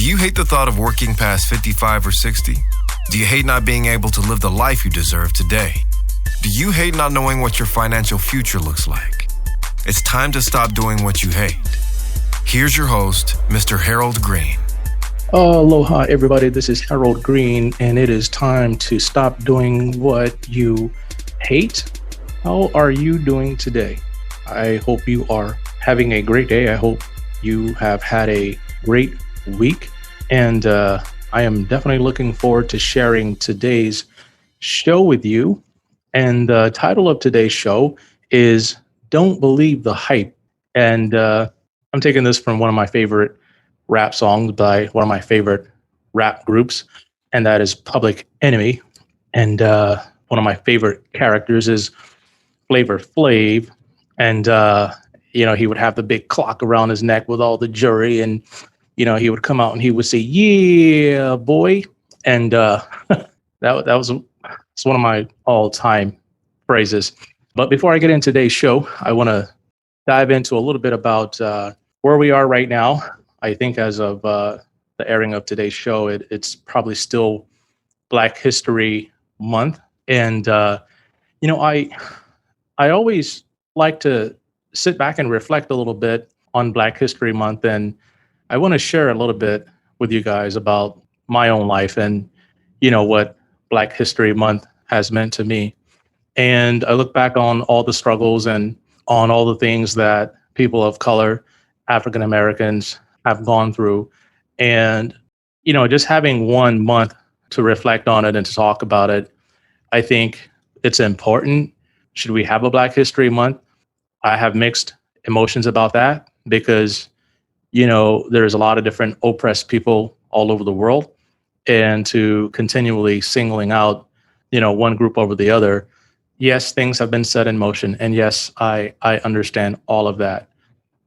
you hate the thought of working past 55 or 60? Do you hate not being able to live the life you deserve today? Do you hate not knowing what your financial future looks like? It's time to stop doing what you hate. Here's your host, Mr. Harold Green. Aloha, everybody. This is Harold Green, and it is time to stop doing what you hate. How are you doing today? I hope you are having a great day. I hope you have had a great week, and I am definitely looking forward to sharing today's show with you. And the title of today's show is Don't Believe the Hype. And I'm taking this from one of my favorite rap songs by one of my favorite rap groups, and that is Public Enemy. And one of my favorite characters is Flavor Flav. And, he would have the big clock around his neck with all the jewelry, and he would come out and he would say, "Yeah, boy." And it's one of my all-time phrases. But before I get into today's show, I want to dive into a little bit about where we are right now. I think as of the airing of today's show, it's probably still Black History Month. And, I always like to sit back and reflect a little bit on Black History Month. And I want to share a little bit with you guys about my own life and, what Black History Month has meant to me. And I look back on all the struggles and on all the things that people of color, African Americans, have gone through. And, just having 1 month to reflect on it and to talk about it, I think it's important. Should we have a Black History Month? I have mixed emotions about that because, there's a lot of different oppressed people all over the world, and to continually singling out, one group over the other. Yes, things have been set in motion. And yes, I understand all of that.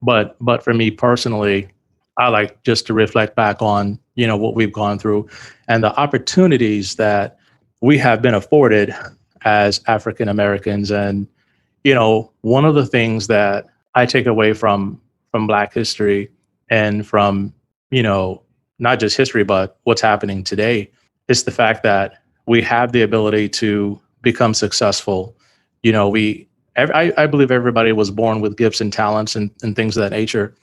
But for me personally, I like just to reflect back on, what we've gone through and the opportunities that we have been afforded as African Americans. And, one of the things that I take away from Black history and from, not just history, but what's happening today is the fact that we have the ability to become successful. I believe everybody was born with gifts and talents and things of that nature,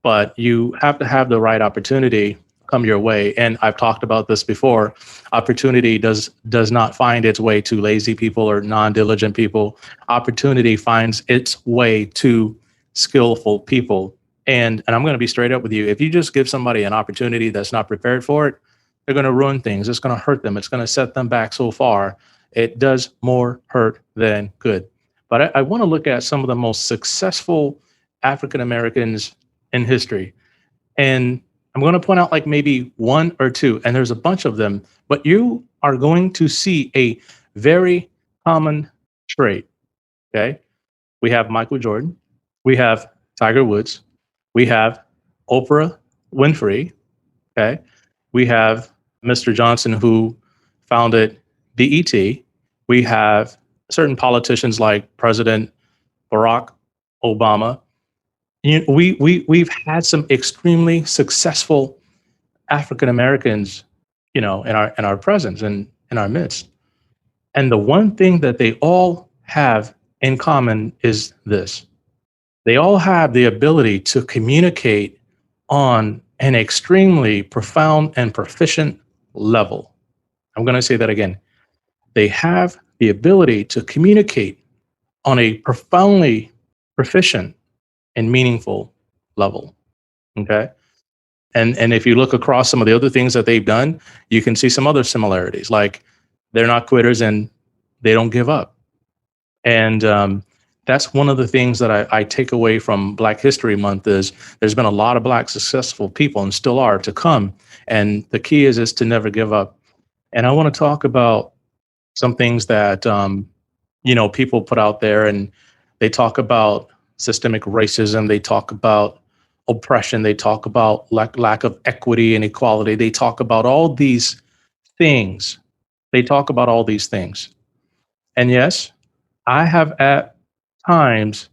but you have to have the right opportunity come your way. And I've talked about this before. Opportunity does not find its way to lazy people or non-diligent people. Opportunity finds its way to skillful people. And I'm going to be straight up with you. If you just give somebody an opportunity that's not prepared for it, they're going to ruin things. It's going to hurt them. It's going to set them back so far. It does more hurt than good. But I want to look at some of the most successful African Americans in history. And I'm going to point out like maybe one or two, and there's a bunch of them, but you are going to see a very common trait. Okay. We have Michael Jordan. We have Tiger Woods. We have Oprah Winfrey. Okay. We have Mr. Johnson, who founded BET. We have certain politicians like President Barack Obama. We've had some extremely successful African Americans, in our presence and in our midst. And the one thing that they all have in common is this: they all have the ability to communicate on an extremely profound and proficient level. I'm going to say that again. They have the ability to communicate on a profoundly proficient and meaningful level. Okay. And if you look across some of the other things that they've done, you can see some other similarities, like they're not quitters and they don't give up. And that's one of the things that I take away from Black History Month is there's been a lot of Black successful people and still are to come. And the key is to never give up. And I want to talk about some things that, people put out there, and they talk about systemic racism. They talk about oppression. They talk about lack of equity and equality. They talk about all these things. And yes, I have at times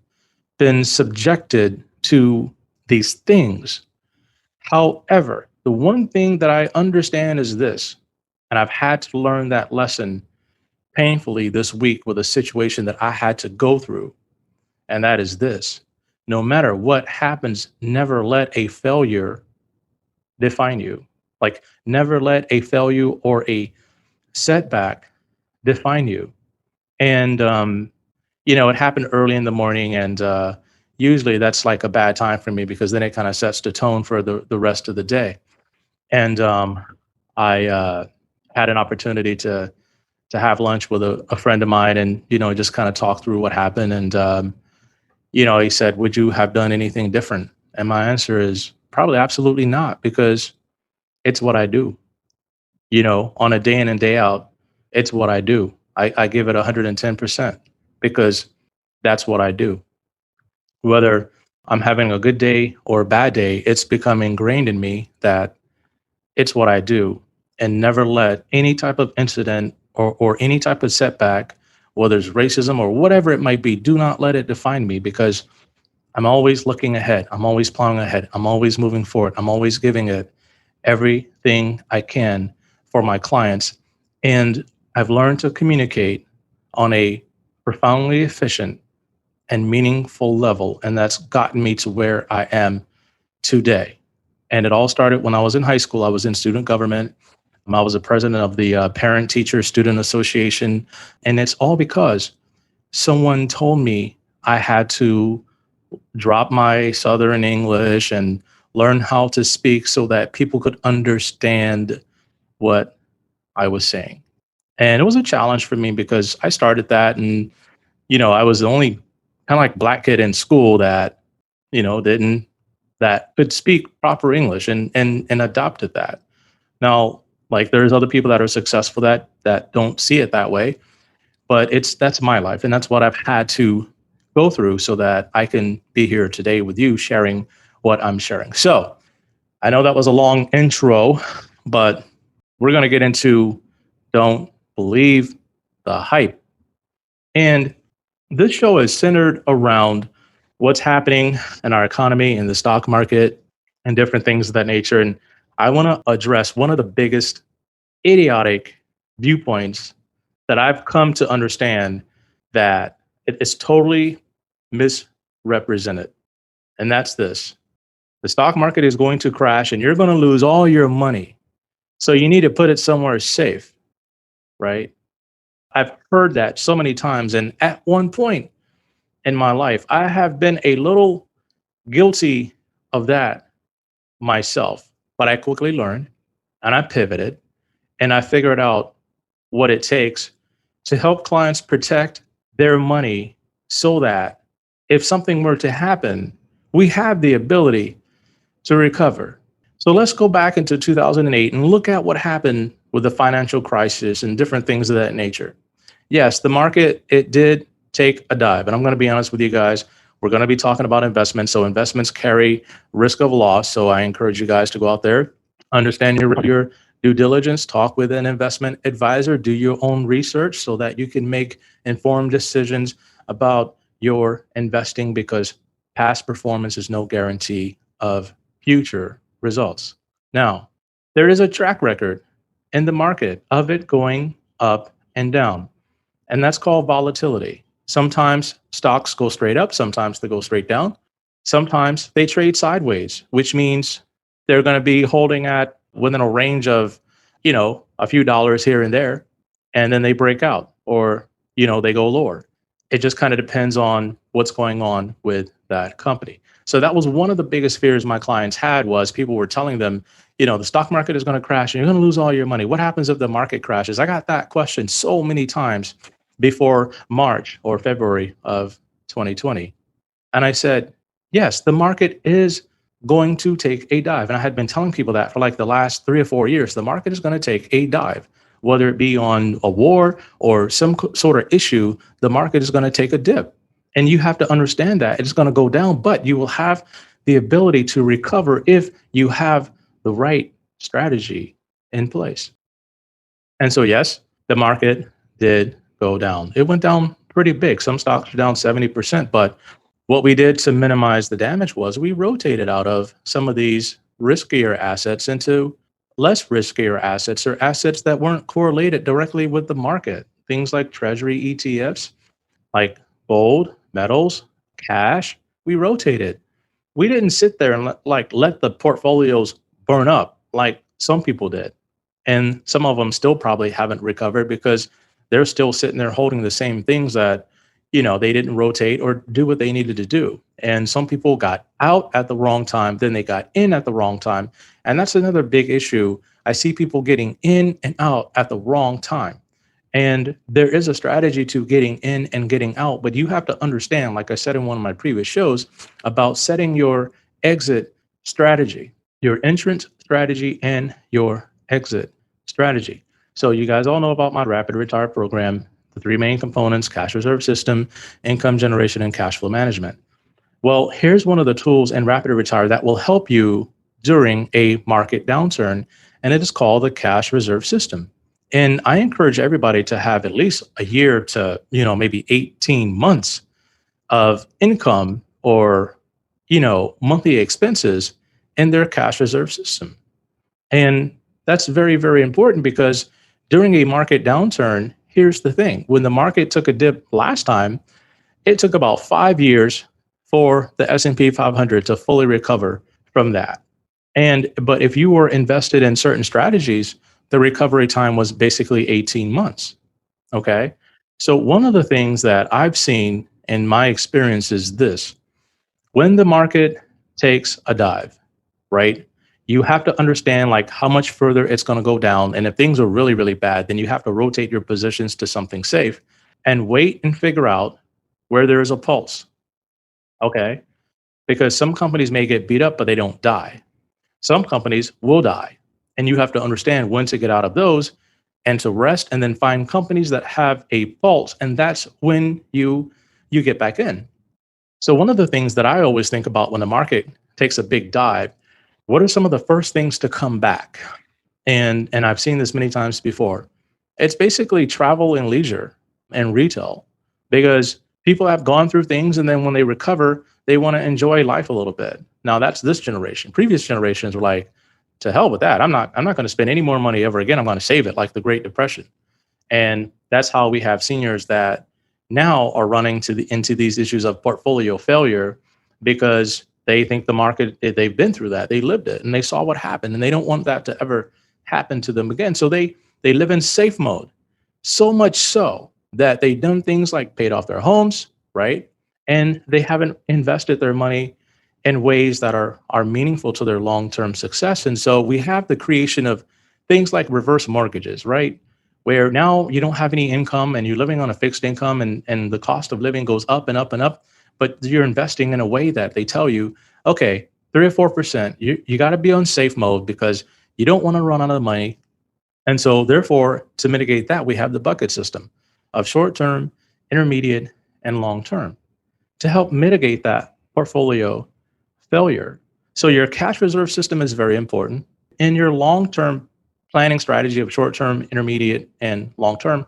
been subjected to these things. However, the one thing that I understand is this, and I've had to learn that lesson painfully this week with a situation that I had to go through. And that is this: no matter what happens, never let a failure define you. Like, never let a failure or a setback define you. And, it happened early in the morning. And usually that's like a bad time for me because then it kind of sets the tone for the rest of the day. And I had an opportunity to have lunch with a friend of mine and, just kind of talk through what happened. And, he said, would you have done anything different? And my answer is probably absolutely not, because it's what I do. On a day in and day out, it's what I do. I give it 110% because that's what I do. Whether I'm having a good day or a bad day, it's become ingrained in me that it's what I do, and never let any type of incident or any type of setback, whether it's racism or whatever it might be, do not let it define me, because I'm always looking ahead. I'm always plowing ahead. I'm always moving forward. I'm always giving it everything I can for my clients. And I've learned to communicate on a profoundly efficient and meaningful level. And that's gotten me to where I am today. And it all started when I was in high school. I was in student government. I was a president of the Parent Teacher Student Association. And it's all because someone told me I had to drop my Southern English and learn how to speak so that people could understand what I was saying. And it was a challenge for me because I started that, and, I was the only kind of like black kid in school that, didn't that could speak proper English and adopted that. Now, like, there's other people that are successful that don't see it that way, but that's my life, and that's what I've had to go through so that I can be here today with you sharing what I'm sharing. So I know that was a long intro, but we're going to get into don't believe the hype. And this show is centered around what's happening in our economy and the stock market and different things of that nature. And I want to address one of the biggest idiotic viewpoints that I've come to understand that it is totally misrepresented. And that's this: the stock market is going to crash and you're going to lose all your money. So you need to put it somewhere safe, right? I've heard that so many times. And at one point in my life, I have been a little guilty of that myself. But I quickly learned and I pivoted and I figured out what it takes to help clients protect their money so that if something were to happen, we have the ability to recover. So let's go back into 2008 and look at what happened with the financial crisis and different things of that nature. Yes, the market, it did take a dive. And I'm going to be honest with you guys, we're going to be talking about investments. So investments carry risk of loss. So I encourage you guys to go out there, understand your due diligence, talk with an investment advisor, do your own research so that you can make informed decisions about your investing, because past performance is no guarantee of future results. Now, there is a track record in the market of it going up and down, and that's called volatility. Sometimes stocks go straight up, sometimes they go straight down, sometimes they trade sideways, which means they're going to be holding at within a range of, a few dollars here and there, and then they break out, or, they go lower. It just kind of depends on what's going on with that company. So that was one of the biggest fears my clients had, was people were telling them, the stock market is going to crash and you're going to lose all your money. What happens if the market crashes? I got that question so many times before March or February of 2020. And I said, yes, the market is going to take a dive. And I had been telling people that for like the last 3 or 4 years. The market is going to take a dive, whether it be on a war or some sort of issue. The market is going to take a dip, and you have to understand that it's going to go down, but you will have the ability to recover if you have the right strategy in place. And so, yes, the market did go down. It went down pretty big. Some stocks are down 70%, but what we did to minimize the damage was we rotated out of some of these riskier assets into less riskier assets, or assets that weren't correlated directly with the market. Things like treasury ETFs, like gold, metals, cash. We rotated. We didn't sit there and let the portfolios burn up like some people did. And some of them still probably haven't recovered because they're still sitting there holding the same things that, they didn't rotate or do what they needed to do. And some people got out at the wrong time, then they got in at the wrong time. And that's another big issue. I see people getting in and out at the wrong time. And there is a strategy to getting in and getting out, but you have to understand, like I said in one of my previous shows, about setting your exit strategy, your entrance strategy, and your exit strategy. So you guys all know about my Rapid Retire program, the three main components: cash reserve system, income generation, and cash flow management. Well, here's one of the tools in Rapid Retire that will help you during a market downturn, and it is called the cash reserve system. And I encourage everybody to have at least a year to, maybe 18 months of income or, monthly expenses in their cash reserve system. And that's very, very important because during a market downturn, here's the thing. When the market took a dip last time, it took about 5 years for the S&P 500 to fully recover from that. But if you were invested in certain strategies, the recovery time was basically 18 months. Okay. So one of the things that I've seen in my experience is this: when the market takes a dive, right? You have to understand like how much further it's going to go down. And if things are really, really bad, then you have to rotate your positions to something safe and wait and figure out where there is a pulse. Okay. Because some companies may get beat up, but they don't die. Some companies will die. And you have to understand when to get out of those and to rest, and then find companies that have a pulse. And that's when you get back in. So one of the things that I always think about when the market takes a big dive, what are some of the first things to come back? And I've seen this many times before. It's basically travel and leisure and retail, because people have gone through things, and then when they recover, they want to enjoy life a little bit. Now that's this generation. Previous generations were like, to hell with that. I'm not going to spend any more money ever again. I'm going to save it, like the Great Depression. And that's how we have seniors that now are running into these issues of portfolio failure, because they think the market, they've been through that. They lived it and they saw what happened, and they don't want that to ever happen to them again. So they live in safe mode, so much so that they've done things like paid off their homes, right? And they haven't invested their money in ways that are meaningful to their long-term success. And so we have the creation of things like reverse mortgages, right? Where now you don't have any income and you're living on a fixed income, and the cost of living goes up and up and up, but you're investing in a way that they tell you, okay, 3 or 4%, you got to be on safe mode because you don't want to run out of money. And so therefore, to mitigate that, we have the bucket system of short-term, intermediate, and long-term to help mitigate that portfolio failure. So your cash reserve system is very important. And your long-term planning strategy of short-term, intermediate, and long-term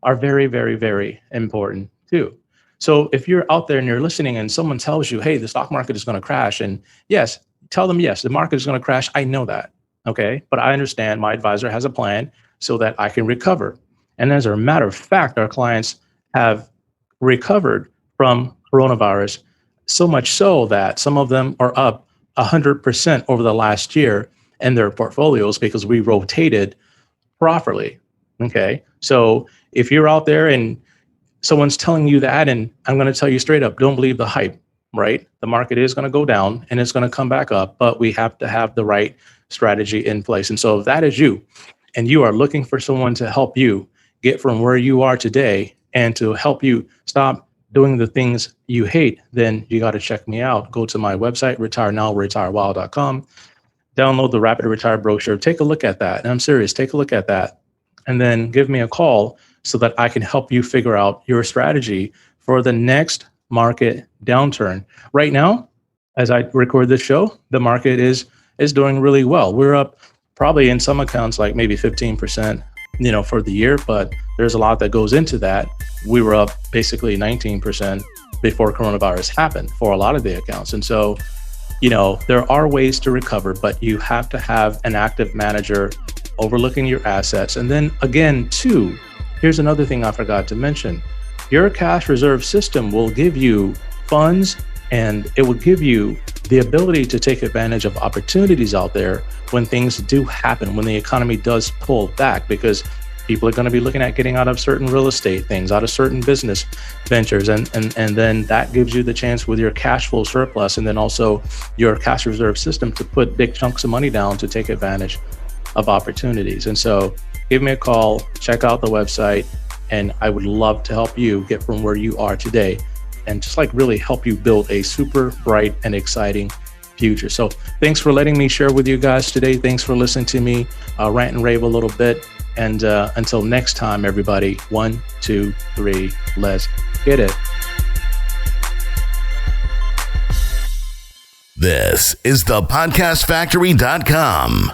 are very, very, very important too. So if you're out there and you're listening and someone tells you, hey, the stock market is going to crash, and yes, tell them, yes, the market is going to crash. I know that. Okay. But I understand my advisor has a plan so that I can recover. And as a matter of fact, our clients have recovered from coronavirus, so much so that some of them are up 100% over the last year in their portfolios because we rotated properly. Okay. So if you're out there and someone's telling you that, and I'm going to tell you straight up, don't believe the hype, right? The market is going to go down and it's going to come back up, but we have to have the right strategy in place. And so if that is you, and you are looking for someone to help you get from where you are today and to help you stop doing the things you hate, then you got to check me out. Go to my website, retirenow.retirewild.com, download the Rapid Retire brochure, take a look at that. And I'm serious, take a look at that. And then give me a call so that I can help you figure out your strategy for the next market downturn. Right now, as I record this show, the market is doing really well. We're up probably in some accounts like maybe 15%, for the year, but there's a lot that goes into that. We were up basically 19% before coronavirus happened for a lot of the accounts. And so there are ways to recover, but you have to have an active manager overlooking your assets. And then again, too, here's another thing I forgot to mention. Your cash reserve system will give you funds, and it will give you the ability to take advantage of opportunities out there when things do happen, when the economy does pull back, because people are going to be looking at getting out of certain real estate things, out of certain business ventures. And then that gives you the chance with your cash flow surplus and then also your cash reserve system to put big chunks of money down to take advantage of opportunities. And so give me a call, check out the website, and I would love to help you get from where you are today and just really help you build a super bright and exciting future. So thanks for letting me share with you guys today. Thanks for listening to me rant and rave a little bit. And until next time, everybody, 1, 2, 3, let's get it. This is the podcastfactory.com.